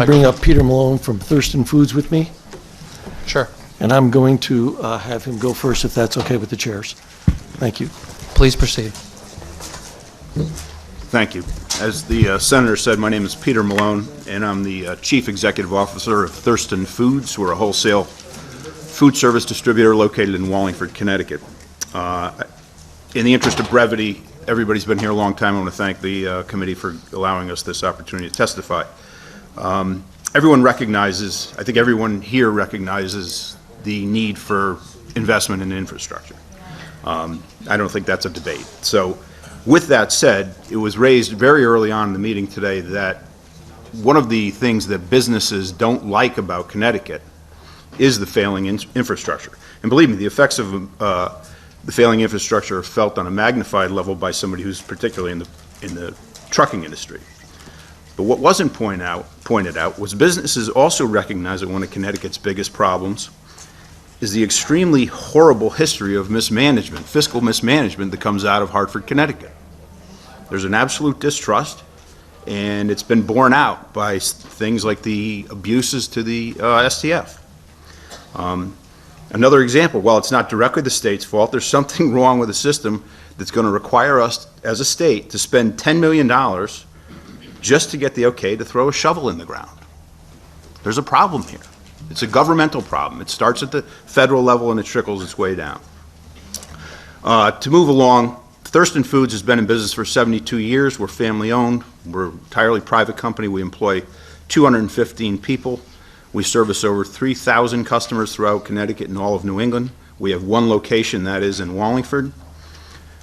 I bring up Peter Malone from Thurston Foods with me, Sure. and I'm going to have him go first if that's okay with the chairs. Thank you. Please proceed. Thank you. As the Senator said, my name is Peter Malone, and I'm the Chief Executive Officer of Thurston Foods. We're a wholesale food service distributor located in Wallingford, Connecticut. In the interest of brevity, everybody's been here a long time. I want to thank the committee for allowing us this opportunity to testify. Everyone recognizes, I think everyone here recognizes the need for investment in infrastructure. I don't think that's a debate. So with that said, it was raised very early on in the meeting today that one of the things that businesses don't like about Connecticut is the failing infrastructure. And believe me, the effects of the failing infrastructure are felt on a magnified level by somebody who's particularly in the trucking industry. But what wasn't pointed out was businesses also recognize that one of Connecticut's biggest problems is the extremely horrible history of mismanagement, fiscal mismanagement that comes out of Hartford, Connecticut. There's an absolute distrust, and it's been borne out by things like the abuses to the STF. Another example, while it's not directly the state's fault, there's something wrong with the system that's going to require us as a state to spend $10 million just to get the okay to throw a shovel in the ground. There's a problem here. It's a governmental problem. It starts at the federal level and it trickles its way down. To move along, Thurston Foods has been in business for 72 years. We're family owned. We're an entirely private company. We employ 215 people. We service over 3,000 customers throughout Connecticut and all of New England. We have one location, that is in Wallingford.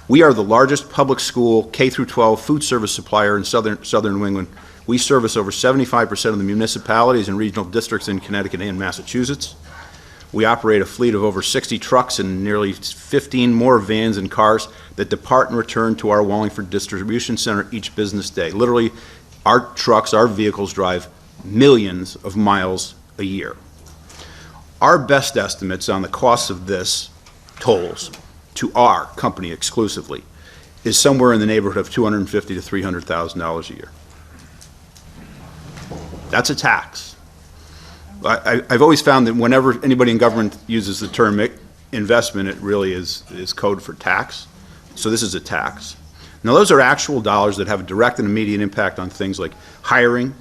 We are the largest public school K-12 food service supplier in southern New England. We service over 75% of the municipalities and regional districts in Connecticut and Massachusetts. We operate a fleet of over 60 trucks and nearly 15 more vans and cars that depart and return to our Wallingford distribution center each business day. Literally, our trucks, our vehicles drive millions of miles a year. Our best estimates on the cost of this tolls to our company exclusively is somewhere in the neighborhood of $250,000 to $300,000 a year. That's a tax. I've always found that whenever anybody in government uses the term investment, it really is code for tax. So this is a tax. Now those are actual dollars that have a direct and immediate impact on things like hiring,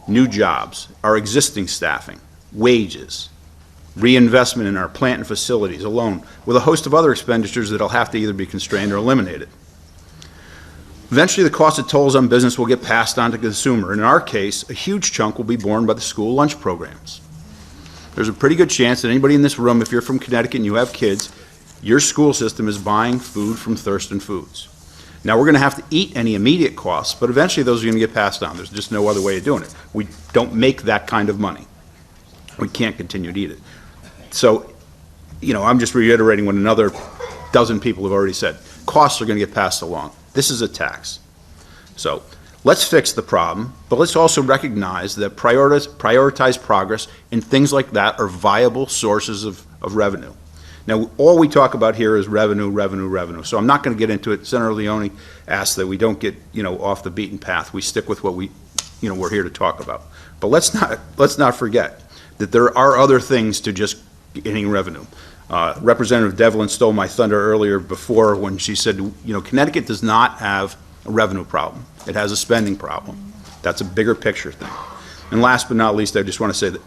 new jobs, our existing staffing, wages, reinvestment in our plant and facilities alone, with a host of other expenditures that will have to either be constrained or eliminated. Eventually, the cost of tolls on business will get passed on to the consumer. In our case, a huge chunk will be borne by the school lunch programs. There's a pretty good chance that anybody in this room, if you're from Connecticut and you have kids, your school system is buying food from Thurston Foods. Now, we're going to have to eat any immediate costs, but eventually those are going to get passed on. There's just no other way of doing it. We don't make that kind of money. We can't continue to eat it. So, I'm just reiterating what another dozen people have already said. Costs are going to get passed along. This is a tax. So let's fix the problem, but let's also recognize that prioritize progress and things like that are viable sources of revenue. Now, all we talk about here is revenue, revenue, revenue. So I'm not going to get into it. Senator Leone asked that we don't get, off the beaten path. We stick with what we're here to talk about. But let's not forget that there are other things to just getting revenue. Representative Devlin stole my thunder earlier before when she said, Connecticut does not have a revenue problem. It has a spending problem. That's a bigger picture thing. And last but not least, I just want to say that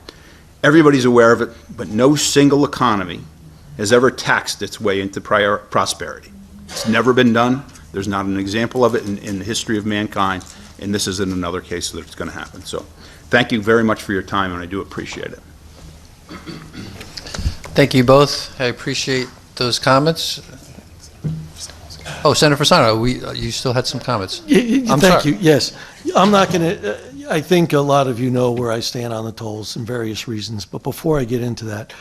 everybody's aware of it, but no single economy has ever taxed its way into prosperity. It's never been done. There's not an example of it in the history of mankind, and this isn't another case that it's going to happen. So thank you very much for your time, and I do appreciate it. Thank you both. I appreciate those comments. Oh, Senator FASANO, you still had some comments. Thank you. Yes. I'm not going to, I think a lot of you know where I stand on the tolls and various reasons, but before I get into that,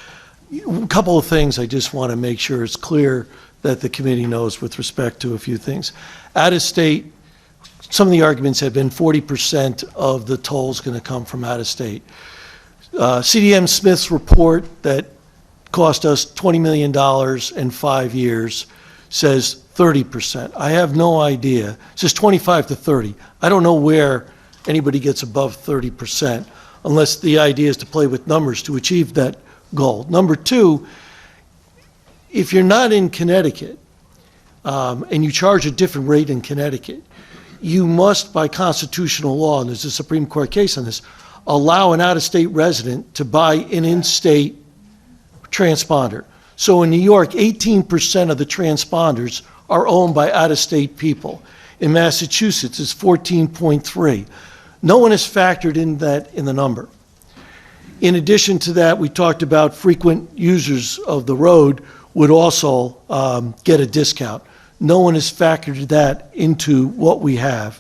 a couple of things I just want to make sure it's clear that the committee knows with respect to a few things. Out of state, some of the arguments have been 40% of the tolls going to come from out of state. CDM Smith's report that cost us $20 million in 5 years says 30%. I have no idea. It says 25 to 30. I don't know where anybody gets above 30%, unless the idea is to play with numbers to achieve that goal. Number two, if you're not in Connecticut, and you charge a different rate in Connecticut, you must, by constitutional law, and there's a Supreme Court case on this, allow an out-of-state resident to buy an in-state transponder. So in New York, 18% of the transponders are owned by out-of-state people. In Massachusetts, it's 14.3. No one has factored in that in the number. In addition to that, we talked about frequent users of the road would also get a discount. No one has factored that into what we have.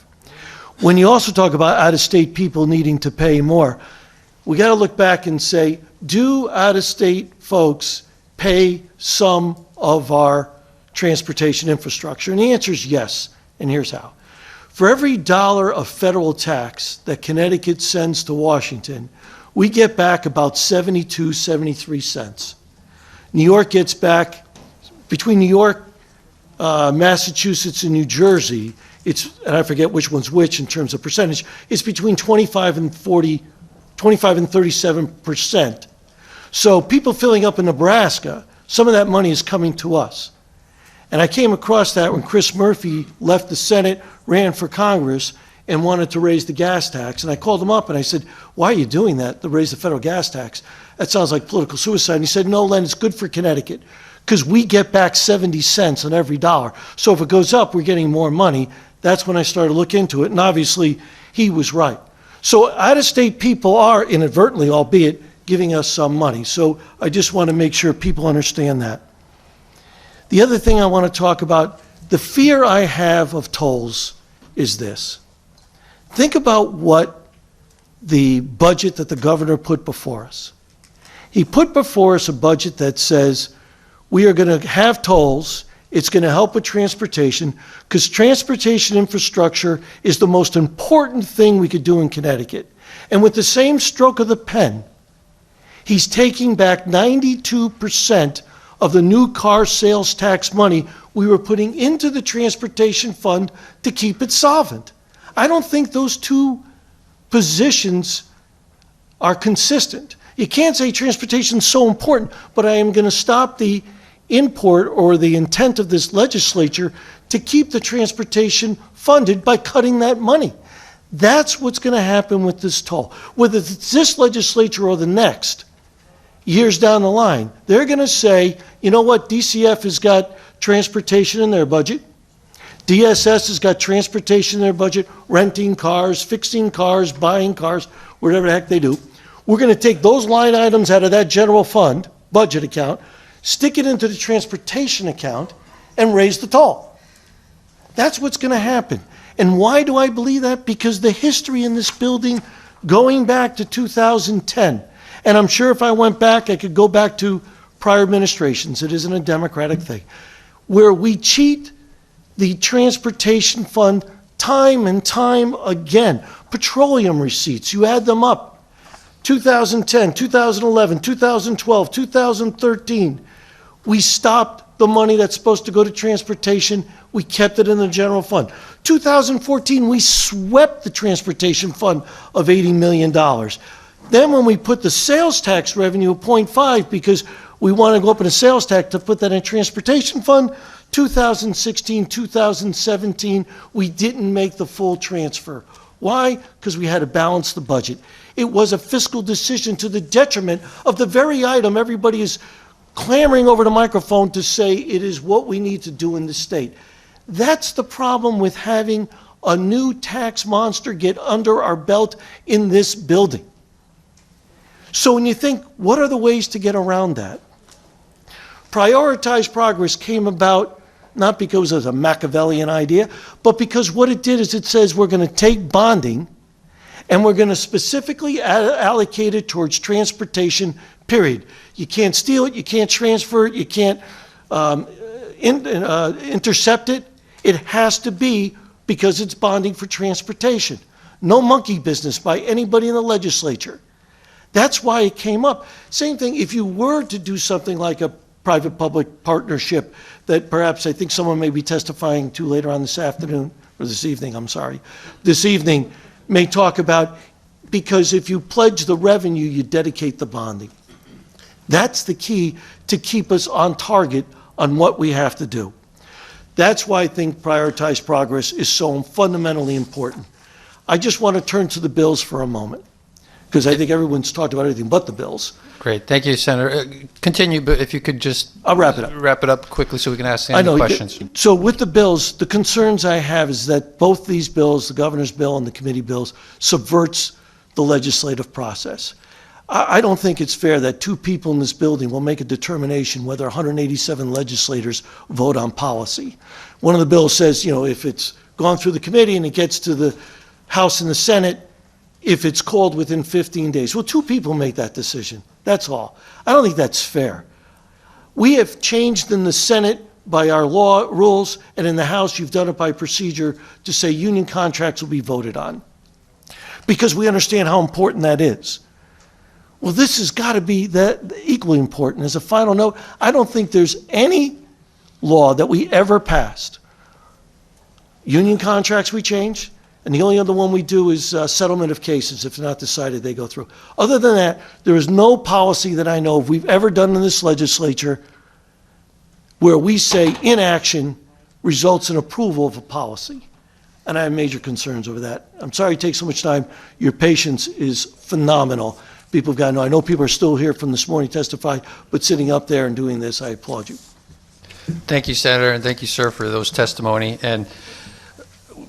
When you also talk about out-of-state people needing to pay more, we got to look back and say, do out-of-state folks pay some of our transportation infrastructure? And the answer is yes, and here's how. For every dollar of federal tax that Connecticut sends to Washington, we get back about 72, 73 cents. New York gets back, between New York, Massachusetts, and New Jersey, it's, and I forget which one's which in terms of percentage, it's between 25 and 37%. So people filling up in Nebraska, some of that money is coming to us. And I came across that when Chris Murphy left the Senate, ran for Congress, and wanted to raise the gas tax. And I called him up and I said, why are you doing that, to raise the federal gas tax? That sounds like political suicide. And he said, no, Len, it's good for Connecticut because we get back 70 cents on every dollar. So if it goes up, we're getting more money. That's when I started to look into it. And obviously, he was right. So out-of-state people are inadvertently, albeit, giving us some money. So I just want to make sure people understand that. The other thing I want to talk about, the fear I have of tolls is this. Think about what the budget that the governor put before us. He put before us a budget that says we are going to have tolls, it's going to help with transportation, because transportation infrastructure is the most important thing we could do in Connecticut. And with the same stroke of the pen, he's taking back 92% of the new car sales tax money we were putting into the transportation fund to keep it solvent. I don't think those two positions are consistent. You can't say transportation is so important, but I am going to stop the import or the intent of this legislature to keep the transportation funded by cutting that money. That's what's going to happen with this toll. Whether it's this legislature or the next, years down the line, they're going to say, you know what, DCF has got transportation in their budget. DSS has got transportation in their budget, renting cars, fixing cars, buying cars, whatever the heck they do. We're going to take those line items out of that general fund, budget account, stick it into the transportation account, and raise the toll. That's what's going to happen. And why do I believe that? Because the history in this building going back to 2010, and I'm sure if I went back, I could go back to prior administrations, it isn't a democratic thing, where we cheat the transportation fund time and time again. Petroleum receipts, you add them up. 2010, 2011, 2012, 2013, we stopped the money that's supposed to go to transportation. We kept it in the general fund. 2014, we swept the transportation fund of $80 million. Then when we put the sales tax revenue of 0.5 because we want to go up in a sales tax to put that in a transportation fund, 2016, 2017, we didn't make the full transfer. Why? Because we had to balance the budget. It was a fiscal decision to the detriment of the very item everybody is clamoring over the microphone to say it is what we need to do in the state. That's the problem with having a new tax monster get under our belt in this building. So when you think, what are the ways to get around that? Prioritized progress came about not because it was a Machiavellian idea, but because what it did is it says we're going to take bonding and we're going to specifically allocate it towards transportation, period. You can't steal it, you can't transfer it, you can't intercept it. It has to be because it's bonding for transportation. No monkey business by anybody in the legislature. That's why it came up. Same thing, if you were to do something like a private-public partnership that perhaps I think someone may be testifying to later on this afternoon, or this evening, I'm sorry, this evening, may talk about, because if you pledge the revenue, you dedicate the bonding. That's the key to keep us on target on what we have to do. That's why I think prioritized progress is so fundamentally important. I just want to turn to the bills for a moment, because I think everyone's talked about everything but the bills. Great, thank you, Senator. Continue, but if you could just... I'll wrap it up. Wrap it up quickly so we can ask I any know. questions. So with the bills, the concerns I have is that both these bills, the governor's bill and the committee bills, subverts the legislative process. I don't think it's fair that two people in this building will make a determination whether 187 legislators vote on policy. One of the bills says, you know, if it's gone through the committee and it gets to the House and the Senate, if it's called within 15 days. Well, two people make that decision. That's all. I don't think that's fair. We have changed in the Senate by our law rules, and in the House, you've done it by procedure to say union contracts will be voted on, because we understand how important that is. Well, this has got to be that equally important. As a final note, I don't think there's any law that we ever passed. Union contracts we change, and the only other one we do is settlement of cases. If not decided, they go through. Other than that, there is no policy that I know of we've ever done in this legislature where we say inaction results in approval of a policy. And I have major concerns over that. I'm sorry it takes so much time. Your patience is phenomenal. People have got to know. I know people are still here from this morning testifying, but sitting up there and doing this, I applaud you. Thank you, Senator, and thank you, sir, for those testimony. And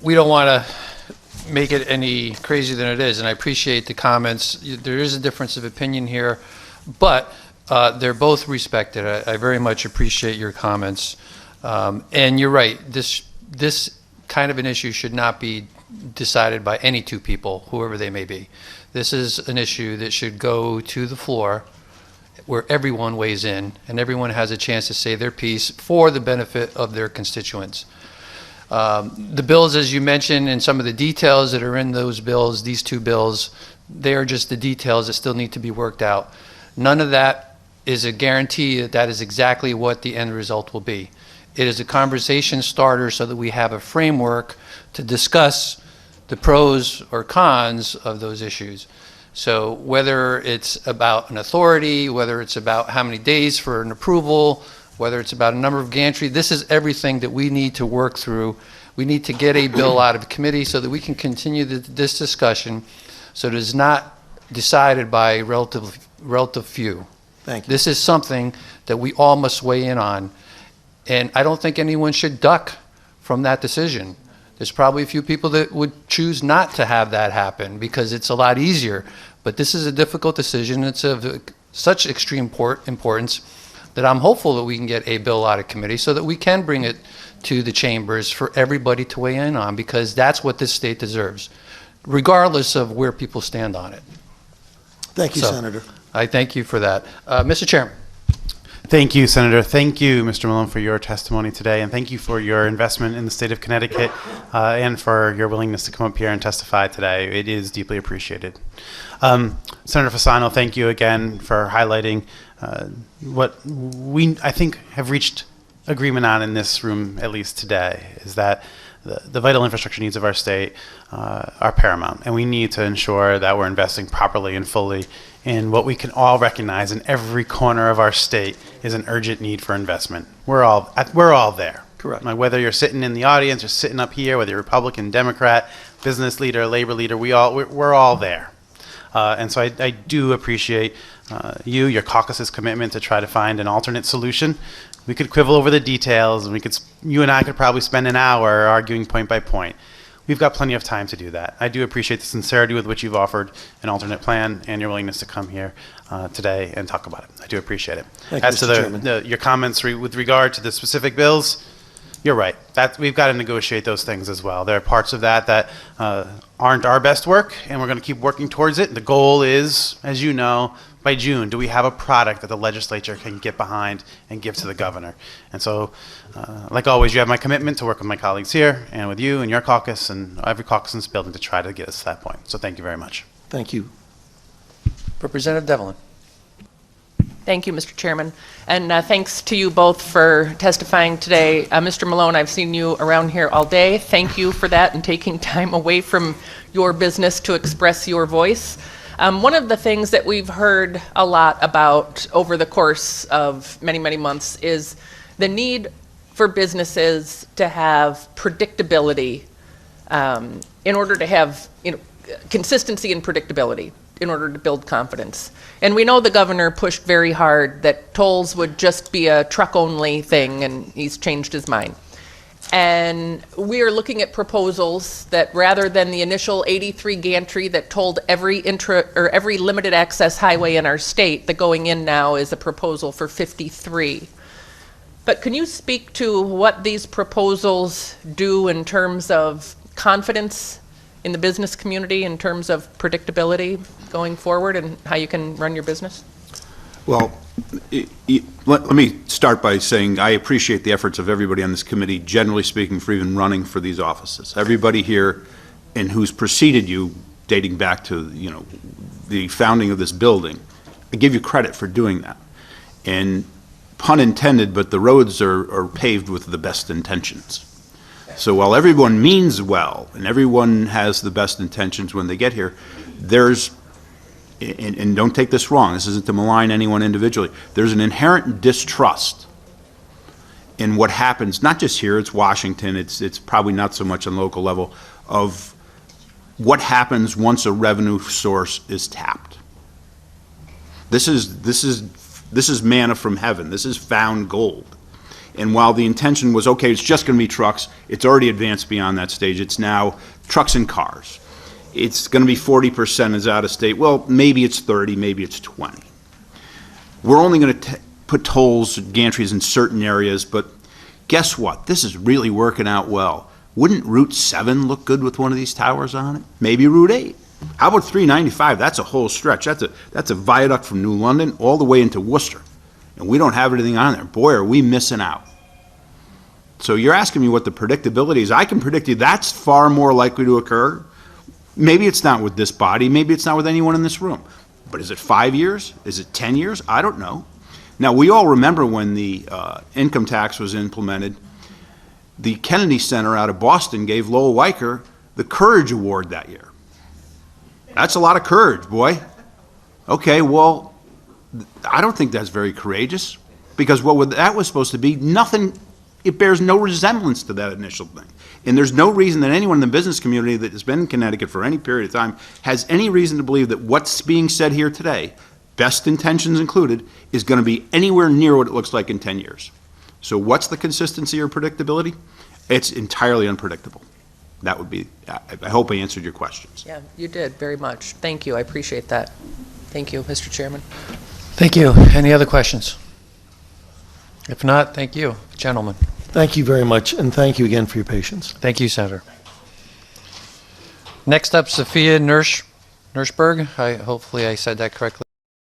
we don't want to make it any crazier than it is, and I appreciate the comments. There is a difference of opinion here, but they're both respected. I very much appreciate your comments. And you're right, this kind of an issue should not be decided by any two people, whoever they may be. This is an issue that should go to the floor where everyone weighs in and everyone has a chance to say their piece for the benefit of their constituents. The bills, as you mentioned, and some of the details that are in those bills, these two bills, they are just the details that still need to be worked out. None of that is a guarantee that that is exactly what the end result will be. It is a conversation starter so that we have a framework to discuss the pros or cons of those issues. So whether it's about an authority, whether it's about how many days for an approval, whether it's about a number of gantry, this is everything that we need to work through. We need to get a bill out of committee so that we can continue this discussion so it is not decided by relative few. Thank you. This is something that we all must weigh in on. And I don't think anyone should duck from that decision. There's probably a few people that would choose not to have that happen because it's a lot easier. But this is a difficult decision. It's of such extreme importance that I'm hopeful that we can get a bill out of committee so that we can bring it to the chambers for everybody to weigh in on, because that's what this state deserves, regardless of where people stand on it. Thank you, So, Senator. I thank you for that. Mr. Chairman. Thank you, Senator. Thank you, Mr. Malone, for your testimony today, and thank you for your investment in the state of Connecticut and for your willingness to come up here and testify today. It is deeply appreciated. Senator FASANO, thank you again for highlighting what we, I think, have reached agreement on in this room, at least today, is that the vital infrastructure needs of our state are paramount, and we need to ensure that we're investing properly and fully in what we can all recognize in every corner of our state is an urgent need for investment. We're all there. Correct. Like whether you're sitting in the audience or sitting up here, whether you're Republican, Democrat, business leader, labor leader, we're all there. And so I do appreciate your caucus's commitment to try to find an alternate solution. We could quibble over the details, and you and I could probably spend an hour arguing point by point. We've got plenty of time to do that. I do appreciate the sincerity with which you've offered an alternate plan and your willingness to come here today and talk about it. I do appreciate it. Thank you, As to Mr. Chairman. your comments with regard to the specific bills, you're right. We've got to negotiate those things as well. There are parts of that aren't our best work, and we're going to keep working towards it. The goal is, as you know, by June, do we have a product that the legislature can get behind and give to the governor? And so, like always, you have my commitment to work with my colleagues here and with you and your caucus and every caucus in this building to try to get us to that point. So thank you very much. Thank you. Representative Devlin. Thank you, Mr. Chairman. And thanks to you both for testifying today. Mr. Malone, I've seen you around here all day. Thank you for that and taking time away from your business to express your voice. One of the things that we've heard a lot about over the course of many, many months is the need for businesses to have predictability in order to have consistency and predictability in order to build confidence. And we know the governor pushed very hard that tolls would just be a truck-only thing, and he's changed his mind. And we are looking at proposals that rather than the initial 83 gantry that told every limited access highway in our state, the going in now is a proposal for 53. But can you speak to what these proposals do in terms of confidence in the business community, in terms of predictability going forward and how you can run your business? Well, let me start by saying I appreciate the efforts of everybody on this committee, generally speaking, for even running for these offices. Everybody here and who's preceded you, dating back to, the founding of this building, I give you credit for doing that. And pun intended, but the roads are paved with the best intentions. So while everyone means well and everyone has the best intentions when they get here, there's, and don't take this wrong, this isn't to malign anyone individually, there's an inherent distrust in what happens, not just here, it's Washington, it's probably not so much on local level, of what happens once a revenue source is tapped. This is manna from heaven. This is found gold. And while the intention was, okay, it's just going to be trucks, it's already advanced beyond that stage. It's now trucks and cars. It's going to be 40% is out of state. Well, maybe it's 30, maybe it's 20. We're only going to put tolls, gantries in certain areas, but guess what? This is really working out well. Wouldn't Route 7 look good with one of these towers on it? Maybe Route 8. How about 395? That's a whole stretch. That's a viaduct from New London all the way into Worcester. And we don't have anything on there. Boy, are we missing out. So you're asking me what the predictability is. I can predict you that's far more likely to occur. Maybe it's not with this body. Maybe it's not with anyone in this room. But is it 5 years? Is it 10 years? I don't know. Now, we all remember when the income tax was implemented, the Kennedy Center out of Boston gave Lowell Weicker the Courage Award that year. That's a lot of courage, boy. Okay, well, I don't think that's very courageous, because what that was supposed to be, nothing, it bears no resemblance to that initial thing. And there's no reason that anyone in the business community that has been in Connecticut for any period of time has any reason to believe that what's being said here today, best intentions included, is going to be anywhere near what it looks like in 10 years. So what's the consistency or predictability? It's entirely unpredictable. That would be, I hope I answered your questions. Yeah, you did very much. Thank you. I appreciate that. Thank you, Mr. Chairman. Thank you. Any other questions? If not, thank you, gentlemen. Thank you very much, and thank you again for your patience. Thank you, Senator. Next up, Sophia Nerschberg. Hopefully I said that correctly.